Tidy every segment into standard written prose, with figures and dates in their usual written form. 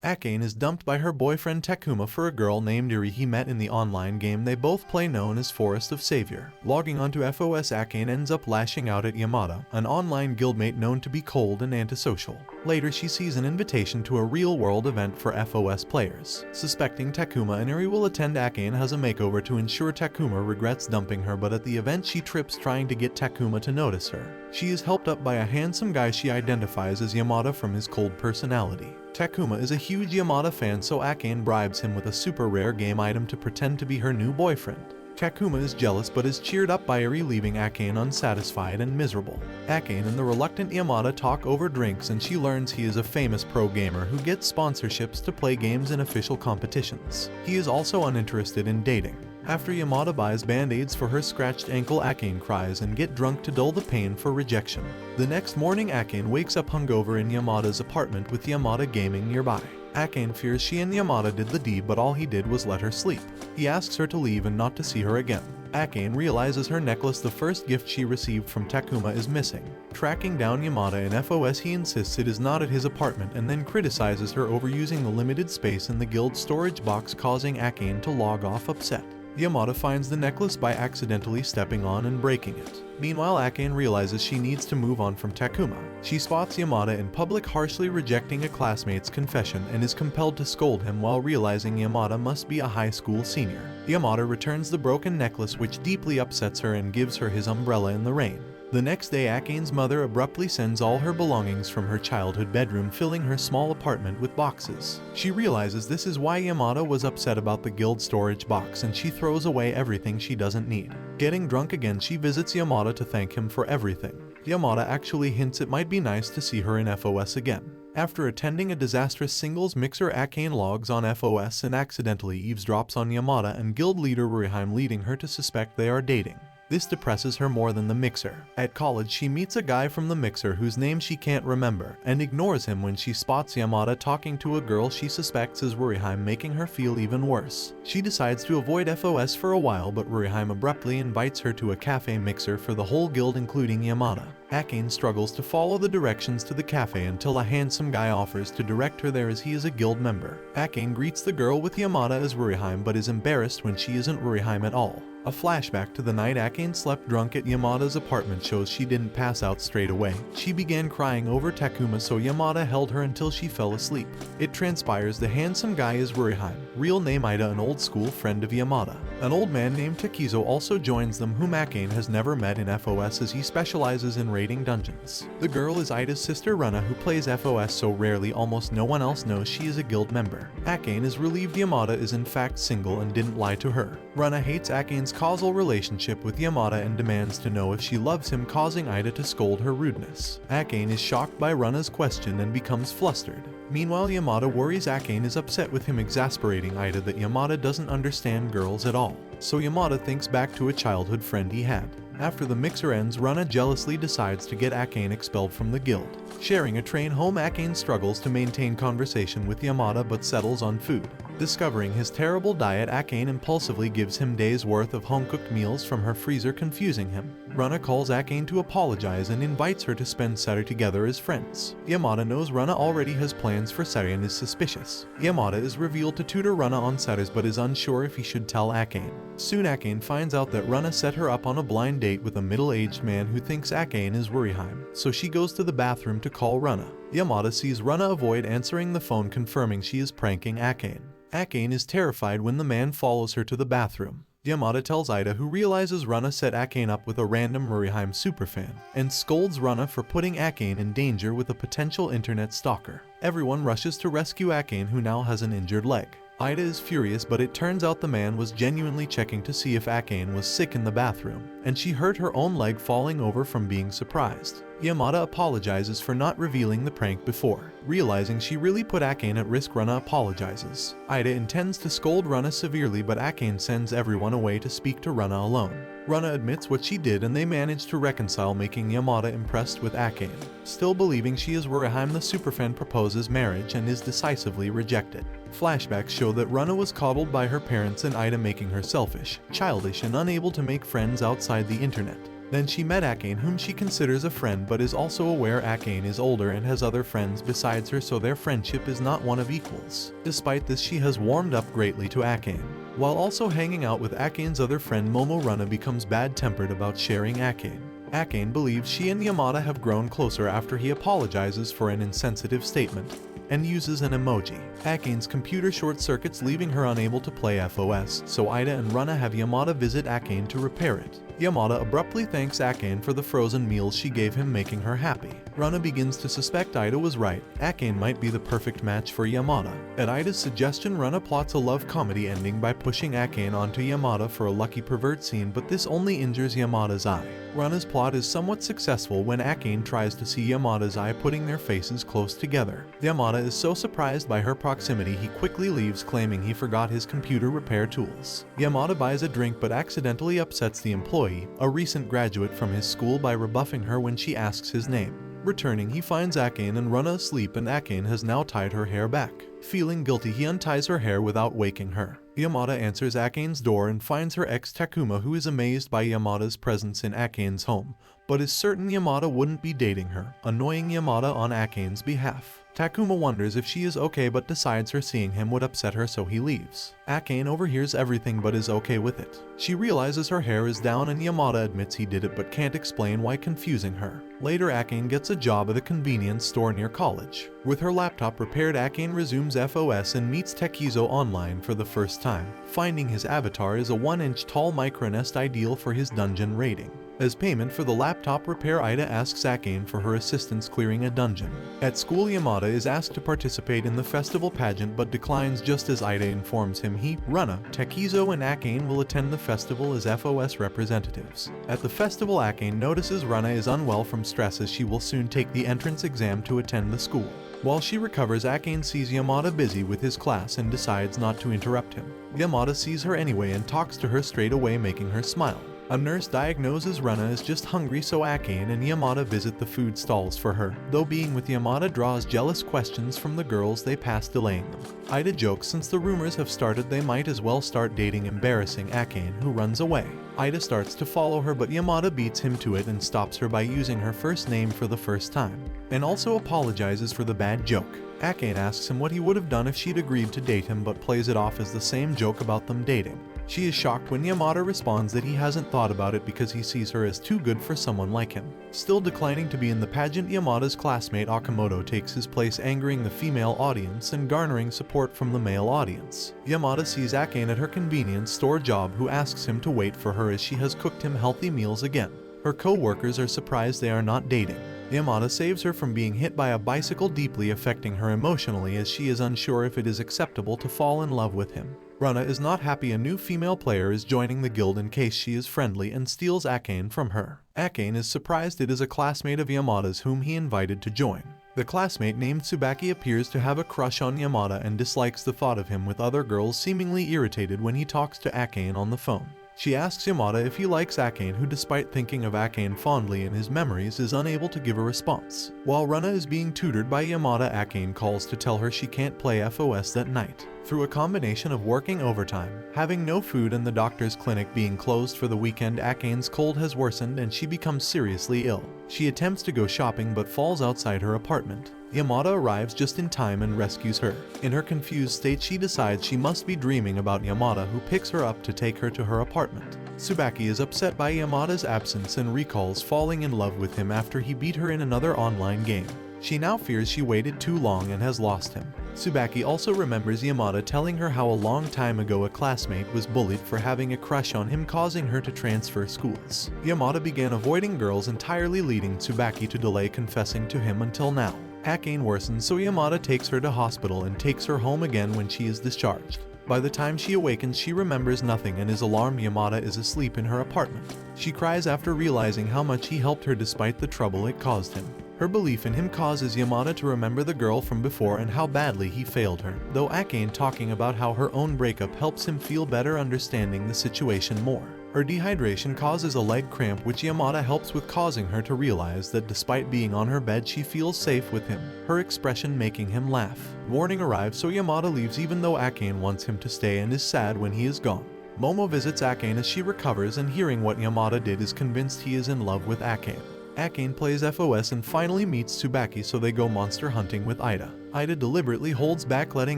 Akane is dumped by her boyfriend Takuma for a girl named Iri he met in the online game they both play known as Forest of Savior. Logging onto FOS, Akane ends up lashing out at Yamada, an online guildmate known to be cold and antisocial. Later she sees an invitation to a real-world event for FOS players. Suspecting Takuma and Iri will attend, Akane has a makeover to ensure Takuma regrets dumping her, but at the event she trips trying to get Takuma to notice her. She is helped up by a handsome guy she identifies as Yamada from his cold personality. Takuma is a huge Yamada fan, so Akane bribes him with a super rare game item to pretend to be her new boyfriend. Takuma is jealous but is cheered up by Iri, leaving Akane unsatisfied and miserable. Akane and the reluctant Yamada talk over drinks, and she learns he is a famous pro gamer who gets sponsorships to play games in official competitions. He is also uninterested in dating. After Yamada buys band-aids for her scratched ankle, Akane cries and gets drunk to dull the pain for rejection. The next morning, Akane wakes up hungover in Yamada's apartment with Yamada gaming nearby. Akane fears she and Yamada did the deed, but all he did was let her sleep. He asks her to leave and not to see her again. Akane realizes her necklace, the first gift she received from Takuma, is missing. Tracking down Yamada in FOS, he insists it is not at his apartment and then criticizes her over using the limited space in the guild storage box, causing Akane to log off upset. Yamada finds the necklace by accidentally stepping on and breaking it. Meanwhile, Akane realizes she needs to move on from Takuma. She spots Yamada in public harshly rejecting a classmate's confession and is compelled to scold him while realizing Yamada must be a high school senior. Yamada returns the broken necklace, which deeply upsets her, and gives her his umbrella in the rain. The next day, Akane's mother abruptly sends all her belongings from her childhood bedroom, filling her small apartment with boxes. She realizes this is why Yamada was upset about the guild storage box, and she throws away everything she doesn't need. Getting drunk again, she visits Yamada to thank him for everything. Yamada actually hints it might be nice to see her in FOS again. After attending a disastrous singles mixer, Akane logs on FOS and accidentally eavesdrops on Yamada and guild leader Ruriheim, leading her to suspect they are dating. This depresses her more than the mixer. At college, she meets a guy from the mixer whose name she can't remember, and ignores him when she spots Yamada talking to a girl she suspects is Ruriheim, making her feel even worse. She decides to avoid FOS for a while, but Ruriheim abruptly invites her to a cafe mixer for the whole guild, including Yamada. Akane struggles to follow the directions to the cafe until a handsome guy offers to direct her there as he is a guild member. Akane greets the girl with Yamada as Ruriheim, but is embarrassed when she isn't Ruriheim at all. A flashback to the night Akane slept drunk at Yamada's apartment shows she didn't pass out straight away. She began crying over Takuma, so Yamada held her until she fell asleep. It transpires the handsome guy is Ruriheim, real name Ida, an old school friend of Yamada. An old man named Takizo also joins them, whom Akane has never met in FOS as he specializes in raiding dungeons. The girl is Ida's sister Runa, who plays FOS so rarely almost no one else knows she is a guild member. Akane is relieved Yamada is in fact single and didn't lie to her. Runa hates Akane's causal relationship with Yamada and demands to know if she loves him, causing Ida to scold her rudeness. Akane is shocked by Runa's question and becomes flustered. Meanwhile, Yamada worries Akane is upset with him, exasperating Ida that Yamada doesn't understand girls at all. So Yamada thinks back to a childhood friend he had. After the mixer ends, Runa jealously decides to get Akane expelled from the guild. Sharing a train home, Akane struggles to maintain conversation with Yamada but settles on food. Discovering his terrible diet, Akane impulsively gives him days' worth of home-cooked meals from her freezer, confusing him. Runa calls Akane to apologize and invites her to spend Saturday together as friends. Yamada knows Runa already has plans for Saturday and is suspicious. Yamada is revealed to tutor Runa on Saturdays but is unsure if he should tell Akane. Soon Akane finds out that Runa set her up on a blind date with a middle-aged man who thinks Akane is Ruriheim, so she goes to the bathroom to call Runa. Yamada sees Runa avoid answering the phone, confirming she is pranking Akane. Akane is terrified when the man follows her to the bathroom. Yamada tells Ida, who realizes Runa set Akane up with a random Ruriheim superfan, and scolds Runa for putting Akane in danger with a potential internet stalker. Everyone rushes to rescue Akane, who now has an injured leg. Ida is furious, but it turns out the man was genuinely checking to see if Akane was sick in the bathroom, and she hurt her own leg falling over from being surprised. Yamada apologizes for not revealing the prank before. Realizing she really put Akane at risk, Runa apologizes. Ida intends to scold Runa severely, but Akane sends everyone away to speak to Runa alone. Runa admits what she did and they manage to reconcile, making Yamada impressed with Akane. Still believing she is Ruriheim, the superfan proposes marriage and is decisively rejected. Flashbacks show that Runa was coddled by her parents and Ida, making her selfish, childish, and unable to make friends outside the internet. Then she met Akane, whom she considers a friend but is also aware Akane is older and has other friends besides her, so their friendship is not one of equals. Despite this, she has warmed up greatly to Akane. While also hanging out with Akane's other friend Momo, Runa becomes bad-tempered about sharing Akane. Akane believes she and Yamada have grown closer after he apologizes for an insensitive statement and uses an emoji. Akane's computer short-circuits, leaving her unable to play FOS, so Ida and Runa have Yamada visit Akane to repair it. Yamada abruptly thanks Akane for the frozen meals she gave him, making her happy. Runa begins to suspect Ida was right. Akane might be the perfect match for Yamada. At Ida's suggestion, Runa plots a love comedy ending by pushing Akane onto Yamada for a lucky pervert scene, but this only injures Yamada's eye. Runa's plot is somewhat successful when Akane tries to see Yamada's eye, putting their faces close together. Yamada is so surprised by her proximity he quickly leaves, claiming he forgot his computer repair tools. Yamada buys a drink but accidentally upsets the employee, a recent graduate from his school, by rebuffing her when she asks his name. Returning, he finds Akane and Runa asleep, and Akane has now tied her hair back. Feeling guilty, he unties her hair without waking her. Yamada answers Akane's door and finds her ex Takuma, who is amazed by Yamada's presence in Akane's home, but is certain Yamada wouldn't be dating her, annoying Yamada on Akane's behalf. Takuma wonders if she is okay but decides her seeing him would upset her, so he leaves. Akane overhears everything but is okay with it. She realizes her hair is down and Yamada admits he did it but can't explain why, confusing her. Later, Akane gets a job at a convenience store near college. With her laptop repaired, Akane resumes FOS and meets Tekizo online for the first time, finding his avatar is a 1-inch tall micronest, ideal for his dungeon raiding. As payment for the laptop repair, Ida asks Akane for her assistance clearing a dungeon. At school, Yamada is asked to participate in the festival pageant but declines just as Ida informs him he, Runa, Tekizo and Akane will attend the festival as FOS representatives. At the festival, Akane notices Runa is unwell from stress as she will soon take the entrance exam to attend the school. While she recovers, Akane sees Yamada busy with his class and decides not to interrupt him. Yamada sees her anyway and talks to her straight away, making her smile. A nurse diagnoses Runa as just hungry, so Akane and Yamada visit the food stalls for her, though being with Yamada draws jealous questions from the girls they pass, delaying them. Ida jokes since the rumors have started they might as well start dating, embarrassing Akane, who runs away. Ida starts to follow her but Yamada beats him to it and stops her by using her first name for the first time, and also apologizes for the bad joke. Akane asks him what he would have done if she'd agreed to date him but plays it off as the same joke about them dating. She is shocked when Yamada responds that he hasn't thought about it because he sees her as too good for someone like him. Still declining to be in the pageant, Yamada's classmate Okamoto takes his place, angering the female audience and garnering support from the male audience. Yamada sees Akane at her convenience store job, who asks him to wait for her as she has cooked him healthy meals again. Her co-workers are surprised they are not dating. Yamada saves her from being hit by a bicycle, deeply affecting her emotionally as she is unsure if it is acceptable to fall in love with him. Runa is not happy a new female player is joining the guild in case she is friendly and steals Akane from her. Akane is surprised it is a classmate of Yamada's whom he invited to join. The classmate named Tsubaki appears to have a crush on Yamada and dislikes the thought of him with other girls, seemingly irritated when he talks to Akane on the phone. She asks Yamada if he likes Akane, who, despite thinking of Akane fondly in his memories, is unable to give a response. While Runa is being tutored by Yamada, Akane calls to tell her she can't play FOS that night. Through a combination of working overtime, having no food and the doctor's clinic being closed for the weekend, Akane's cold has worsened and she becomes seriously ill. She attempts to go shopping but falls outside her apartment. Yamada arrives just in time and rescues her. In her confused state, she decides she must be dreaming about Yamada, who picks her up to take her to her apartment. Tsubaki is upset by Yamada's absence and recalls falling in love with him after he beat her in another online game. She now fears she waited too long and has lost him. Tsubaki also remembers Yamada telling her how a long time ago a classmate was bullied for having a crush on him, causing her to transfer schools. Yamada began avoiding girls entirely, leading Tsubaki to delay confessing to him until now. Akane worsens, so Yamada takes her to hospital and takes her home again when she is discharged. By the time she awakens, she remembers nothing and is alarmed Yamada is asleep in her apartment. She cries after realizing how much he helped her despite the trouble it caused him. Her belief in him causes Yamada to remember the girl from before and how badly he failed her, though Akane talking about how her own breakup helps him feel better, understanding the situation more. Her dehydration causes a leg cramp, which Yamada helps with, causing her to realize that despite being on her bed she feels safe with him, her expression making him laugh. Morning arrives, so Yamada leaves even though Akane wants him to stay and is sad when he is gone. Momo visits Akane as she recovers, and hearing what Yamada did is convinced he is in love with Akane. Akane plays FOS and finally meets Tsubaki, so they go monster hunting with Ida. Ida deliberately holds back, letting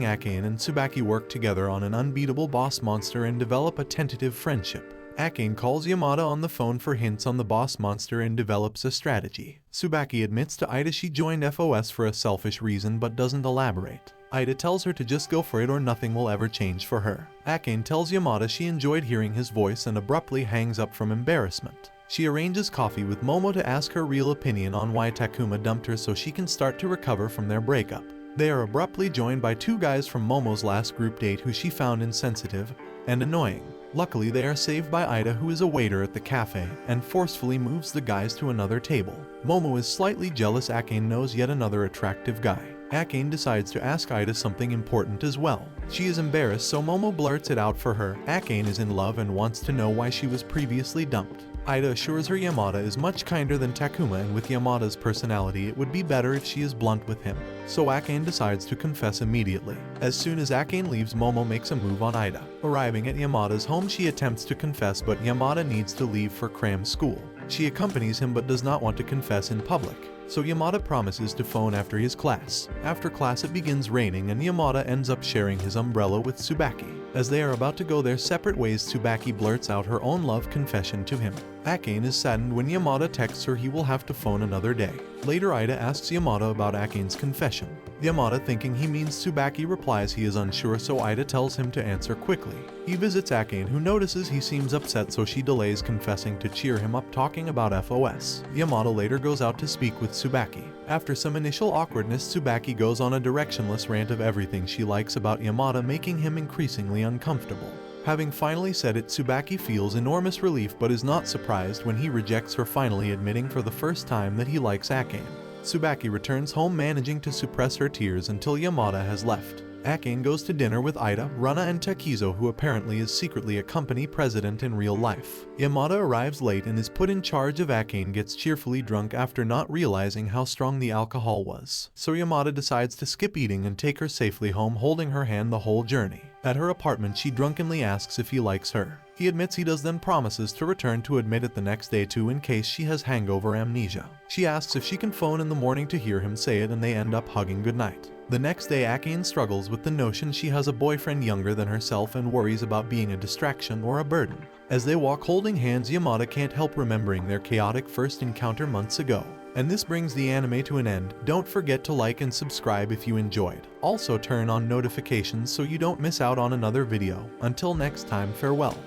Akane and Tsubaki work together on an unbeatable boss monster and develop a tentative friendship. Akane calls Yamada on the phone for hints on the boss monster and develops a strategy. Tsubaki admits to Ida she joined FOS for a selfish reason but doesn't elaborate. Ida tells her to just go for it or nothing will ever change for her. Akane tells Yamada she enjoyed hearing his voice and abruptly hangs up from embarrassment. She arranges coffee with Momo to ask her real opinion on why Takuma dumped her so she can start to recover from their breakup. They are abruptly joined by two guys from Momo's last group date who she found insensitive and annoying. Luckily, they are saved by Ida, who is a waiter at the cafe, and forcefully moves the guys to another table. Momo is slightly jealous Akane knows yet another attractive guy. Akane decides to ask Ida something important as well. She is embarrassed, so Momo blurts it out for her. Akane is in love and wants to know why she was previously dumped. Ida assures her Yamada is much kinder than Takuma, and with Yamada's personality it would be better if she is blunt with him. So Akane decides to confess immediately. As soon as Akane leaves, Momo makes a move on Ida. Arriving at Yamada's home, she attempts to confess, but Yamada needs to leave for cram school. She accompanies him but does not want to confess in public. So Yamada promises to phone after his class. After class it begins raining and Yamada ends up sharing his umbrella with Tsubaki. As they are about to go their separate ways, Tsubaki blurts out her own love confession to him. Akane is saddened when Yamada texts her he will have to phone another day. Later Ida asks Yamada about Akane's confession. Yamada, thinking he means Tsubaki, replies he is unsure, so Ida tells him to answer quickly. He visits Akane, who notices he seems upset, so she delays confessing to cheer him up, talking about FOS. Yamada later goes out to speak with Tsubaki. After some initial awkwardness, Tsubaki goes on a directionless rant of everything she likes about Yamada, making him increasingly uncomfortable. Having finally said it, Tsubaki feels enormous relief but is not surprised when he rejects her, finally admitting for the first time that he likes Akane. Tsubaki returns home, managing to suppress her tears until Yamada has left. Akane goes to dinner with Ida, Runa and Takizo, who apparently is secretly a company president in real life. Yamada arrives late and is put in charge of Akane, gets cheerfully drunk after not realizing how strong the alcohol was. So Yamada decides to skip eating and take her safely home, holding her hand the whole journey. At her apartment she drunkenly asks if he likes her. He admits he does, then promises to return to admit it the next day too, in case she has hangover amnesia. She asks if she can phone in the morning to hear him say it, and they end up hugging goodnight. The next day Akane struggles with the notion she has a boyfriend younger than herself and worries about being a distraction or a burden. As they walk holding hands, Yamada can't help remembering their chaotic first encounter months ago. And this brings the anime to an end. Don't forget to like and subscribe if you enjoyed. Also turn on notifications so you don't miss out on another video. Until next time, farewell.